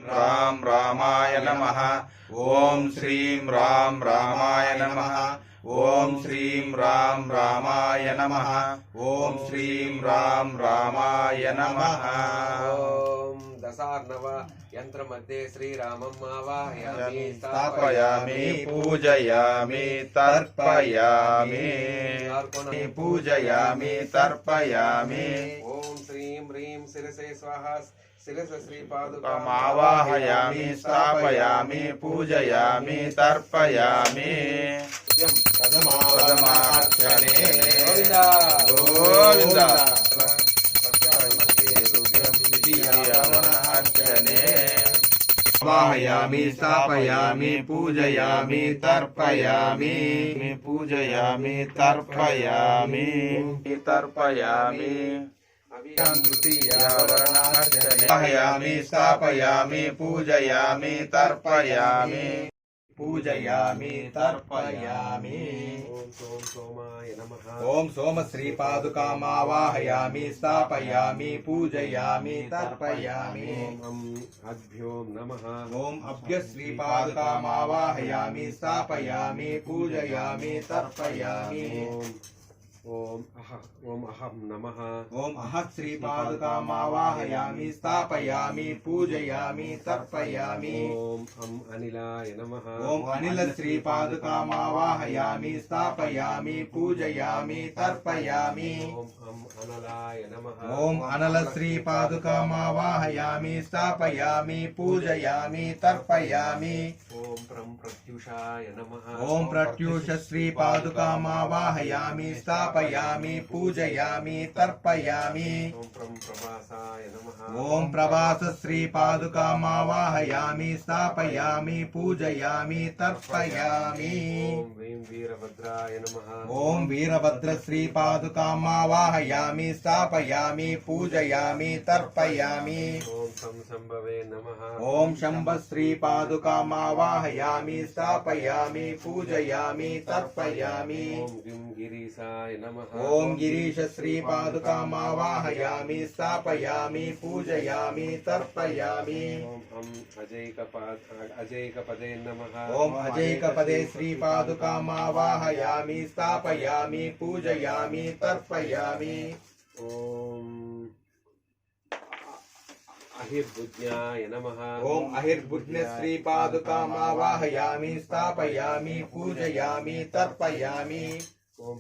राम रामाय नमः। ओम श्रीं राम रामाय नमः। ओम श्रीं राम रामाय नमः। ओम श्रीं राम रामाय नमः। ओम दशार्णव यंत्र मध्ये श्रीरामम् आवाहयामि स्थापयामि पूजयामि तर्पयामि पूजयामि तर्पयामि। ओम श्रीं ह्रीं शिरसे स्वाहा शिरस श्रीपादुकाम् आवाहयामि स्थापयामि पूजयामि तर्पयामि। प्रथमार्चने गोविंद आवाहयामि स्थापयामि पूजयामि तर्पयामि पूजयामि तर्पयामि तर्पयामि। आवाहयामि स्थापयामि पूजयामि तर्पयामि पूजयामि तर्पयामि। ओम सोमाय नमः। ओम सोम श्रीपादुकाम् आवाहयामि स्थापयामि पूजयामि तर्पयामि। ओम अभ्यो नमः। ओम अभ्य श्रीपादुकाम् आवाहयामि स्थापयामि पूजयामि तर्पयामि। ओम अहं नमः। ओम अहः श्रीपादुकाम् आवाहयामि स्थापयामि पूजयामि तर्पयामि। ओम अनिलाय नमः। ओम अनिल श्रीपादुकाम् आवाहयामि स्थापयामि पूजयामि तर्पयामि। ओम अनलाय नमः। ओम अनल श्रीपादुकाम् आवाहयामि स्थापयामि पूजयामि तर्पयामि। ओम प्रत्युषाय नमः। ओम प्रत्युष श्रीपादुकाम् आवाहयामि स्थापयामि पूजयामि तर्पयामि। ओम प्रभासाय नमः। ओम प्रभास श्रीपादुकाम् आवाहयामि स्थापयामि पूजयामि तर्पयामि। ओम ह्रीं वीरभद्राय नमः। ओम वीरभद्र श्रीपादुकाम् आवाहयामि स्थापयामि पूजयामि तर्पयामि। ओम शंभवे नमः। ओम शंभ श्रीपादुकाम् आवाहयामि स्थापयामि पूजयामि तर्पयामि। ओम गिरीशाय नमः। ओम गिरीश श्रीपादुकाम् आवाहयामि स्थापयामि पूजयामि तर्पयामि। ओम अजैकपदे नमः। ओम अजैकपदे श्रीपादुकाम् आवाहयामि स्थापयामि पूजयामि तर्पयामि। ओम अहिर्भुज्ञाय नमः। ओम अहिर्भुज्ञ श्रीपादुकाम् आवाहयामि स्थापयामि पूजयामि तर्पयामि। ओम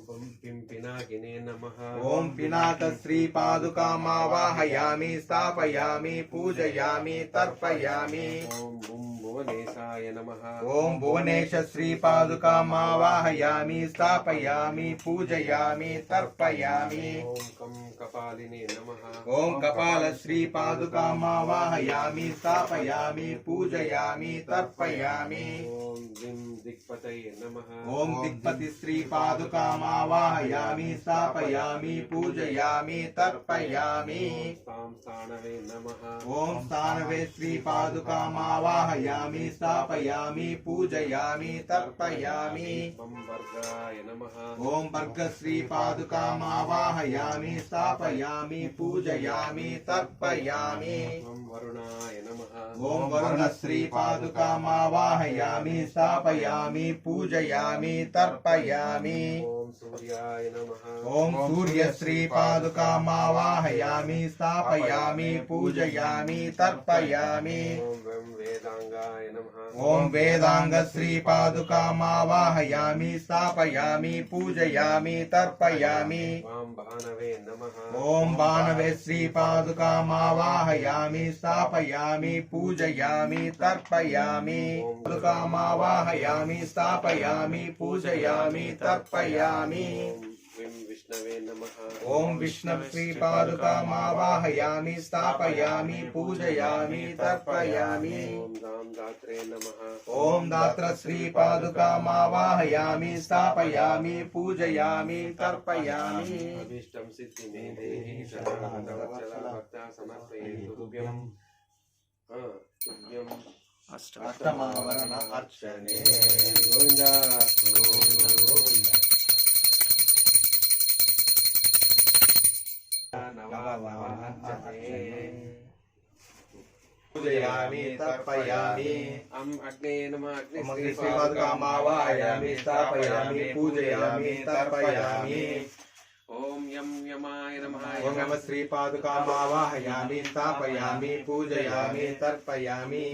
पिनाकिने नमः। ओम पिनाक श्रीपादुकाम् आवाहयामि स्थापयामि पूजयामि तर्पयामि। ओम भुवनेशाय नमः। ओम भुवनेश श्रीपादुकाम् आवाहयामि स्थापयामि पूजयामि तर्पयामि। ओम कपालिने नमः। ओम कपाल श्रीपादुकाम् आवाहयामि स्थापयामि पूजयामि तर्पयामि। ओम दिक्पतये नमः। ओम दिक्पति श्रीपादुकाम् आवाहयामि स्थापयामि पूजयामि तर्पयामि। स्थानवे नमः। ओम स्थानवे श्रीपादुकाम् आवाहयामि स्थापयामि पूजयामि तर्पयामि। ओम वर्गाय नमः। ओम वर्ग श्रीपादुकाम् आवाहयामि स्थापयामि पूजयामि तर्पयामि। ओम वरुणाय नमः। ओम वरुण श्रीपादुकाम् आवाहयामि स्थापयामि पूजयामि तर्पयामि। ओम सूर्याय नमः। ओम सूर्य श्रीपादुकाम् आवाहयामि स्थापयामि पूजयामि तर्पयामि। ओम वेदांगाय नमः। ओम वेदांग श्रीपादुकाम् आवाहयामि स्थापयामि पूजयामि तर्पयामि। वाम भानवे नमः। ओम भानवे श्रीपादुकाम् आवाहयामि स्थापयामि पूजयामि तर्पयामि। पादुकाम् आवाहयामि स्थापयामि पूजयामि तर्पयामि। विष्णवे नमः। ओम विष्णु श्रीपादुकाम् आवाहयामि स्थापयामि पूजयामि तर्पयामि। ओम दात्रे नमः। ओम दात्र श्रीपादुकाम् आवाहयामि स्थापयामि पूजयामि तर्पयामि। अभीष्टं सिद्धि मे देहि शरणागतवत्सल भक्ता समर्पयेतु तुभ्यं। तुभ्यं अष्टमावरण अर्चने। गोविंदा गोविंदा। पूजयामि तर्पयामि अग्ने नमः अग्नि श्रीपादुकाम् आवाहयामि स्थापयामि पूजयामि तर्पयामि ओम यम यमाय नमः ओम नमः श्रीपादुकाम् आवाहयामि स्थापयामि पूजयामि तर्पयामि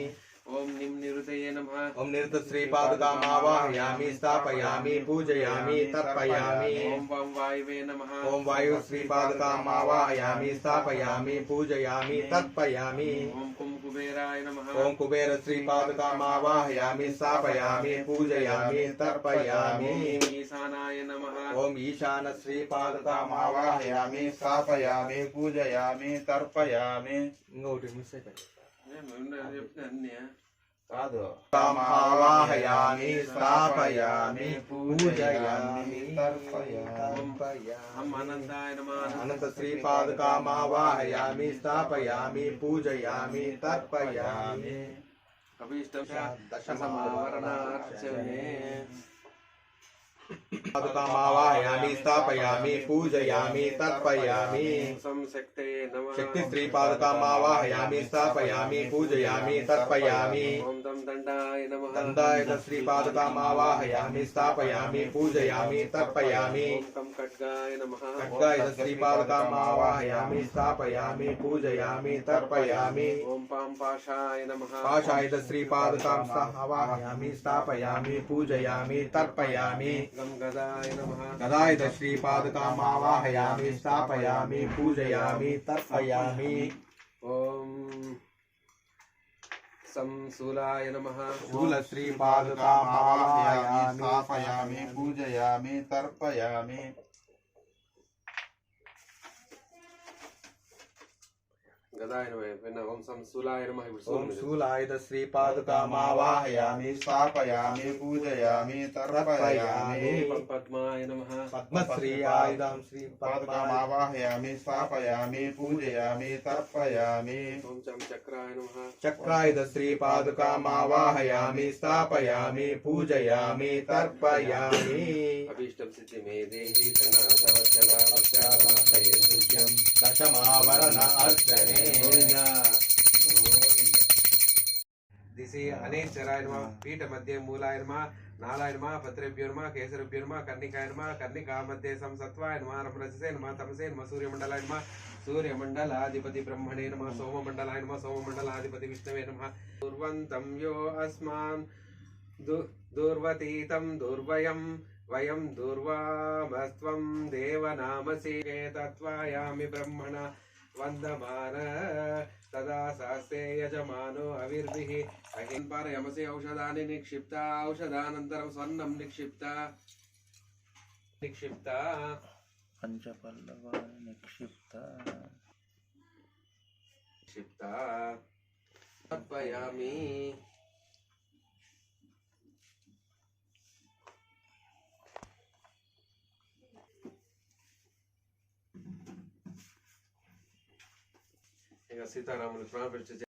ओम निम निरुतये नमः ओम निरुत श्रीपादुकाम् आवाहयामि स्थापयामि पूजयामि तर्पयामि ओम वम वायवे नमः ओम वायु श्रीपादुकाम् आवाहयामि स्थापयामि पूजयामि तर्पयामि ओम कुम कुबेराय नमः ओम कुबेर श्रीपादुकाम् आवाहयामि स्थापयामि पूजयामि तर्पयामि ईशानाय नमः ओम ईशान श्रीपादुकाम् आवाहयामि स्थापयामि पूजयामि तर्पयामि काम् आवाहयामि स्थापयामि पूजयामि तर्पयामि हम अनंताय नमः अनंत श्रीपादुकाम् आवाहयामि स्थापयामि पूजयामि तर्पयामि अभीष्टं दशमावरणार्चने पादुकाम् आवाहयामि स्थापयामि पूजयामि तर्पयामि संशक्ते नमः शक्ति श्रीपादुकाम् आवाहयामि स्थापयामि पूजयामि तर्पयामि ओम दम दंडाय नमः दंडाय श्रीपादुकाम् आवाहयामि स्थापयामि पूजयामि तर्पयामि ओम कम खड्गाय नमः खड्गाय श्रीपादुकाम् आवाहयामि स्थापयामि पूजयामि तर्पयामि ओम पां पाशाय नमः पाशाय श्रीपादुकाम् आवाहयामि स्थापयामि पूजयामि तर्पयामि गम गदाय नमः गदाय श्रीपादुकाम् आवाहयामि स्थापयामि पूजयामि तर्पयामि ओम संशूलाय नमः शूल श्रीपादुकाम् आवाहयामि स्थापयामि पूजयामि तर्पयामि गदाय नमः ओम संशूलाय नमः ओम शूलाय श्रीपादुकाम् आवाहयामि स्थापयामि पूजयामि तर्पयामि पद्माय नमः पद्मश्री आयुधं श्रीपादुकाम् आवाहयामि स्थापयामि पूजयामि तर्पयामि ओम चम चक्राय नमः चक्रायुध श्रीपादुकाम् आवाहयामि स्थापयामि पूजयामि तर्पयामि अभीष्टं सिद्धि मे देहि कन्नासवत्सला वत्सला तुभ्यं दशमावरण अर्चने दिशि अनेश्वराय नमः पीठ मध्ये मूलाय नमः नालाय नमः पत्रेभ्यो नमः केसरेभ्यो नमः कर्णिकाय नमः कर्णिका मध्ये संसत्वाय नमः रमरजसे नमः तमसे नमः सूर्यमंडलाय नमः सूर्यमंडलाधिपति ब्रह्मणे नमः सोममंडलाय नमः सोममंडलाधिपति विष्णवे नमः दुर्वन्तं यो अस्मान् दुर्वतीतं दुर्वयं वयं दुर्वामस्त्वं देवनामसि तत्त्वायामि ब्रह्मणा वन्दमान तदा शास्त्रे यजमानो अविर्भिः अहिंपारयमसि औषधानि निक्षिप्ता औषधानन्तरं स्वर्णं निक्षिप्ता पंचपल्लवा निक्षिप्ता तर्पयामि सीतारामुలు ప్రాణ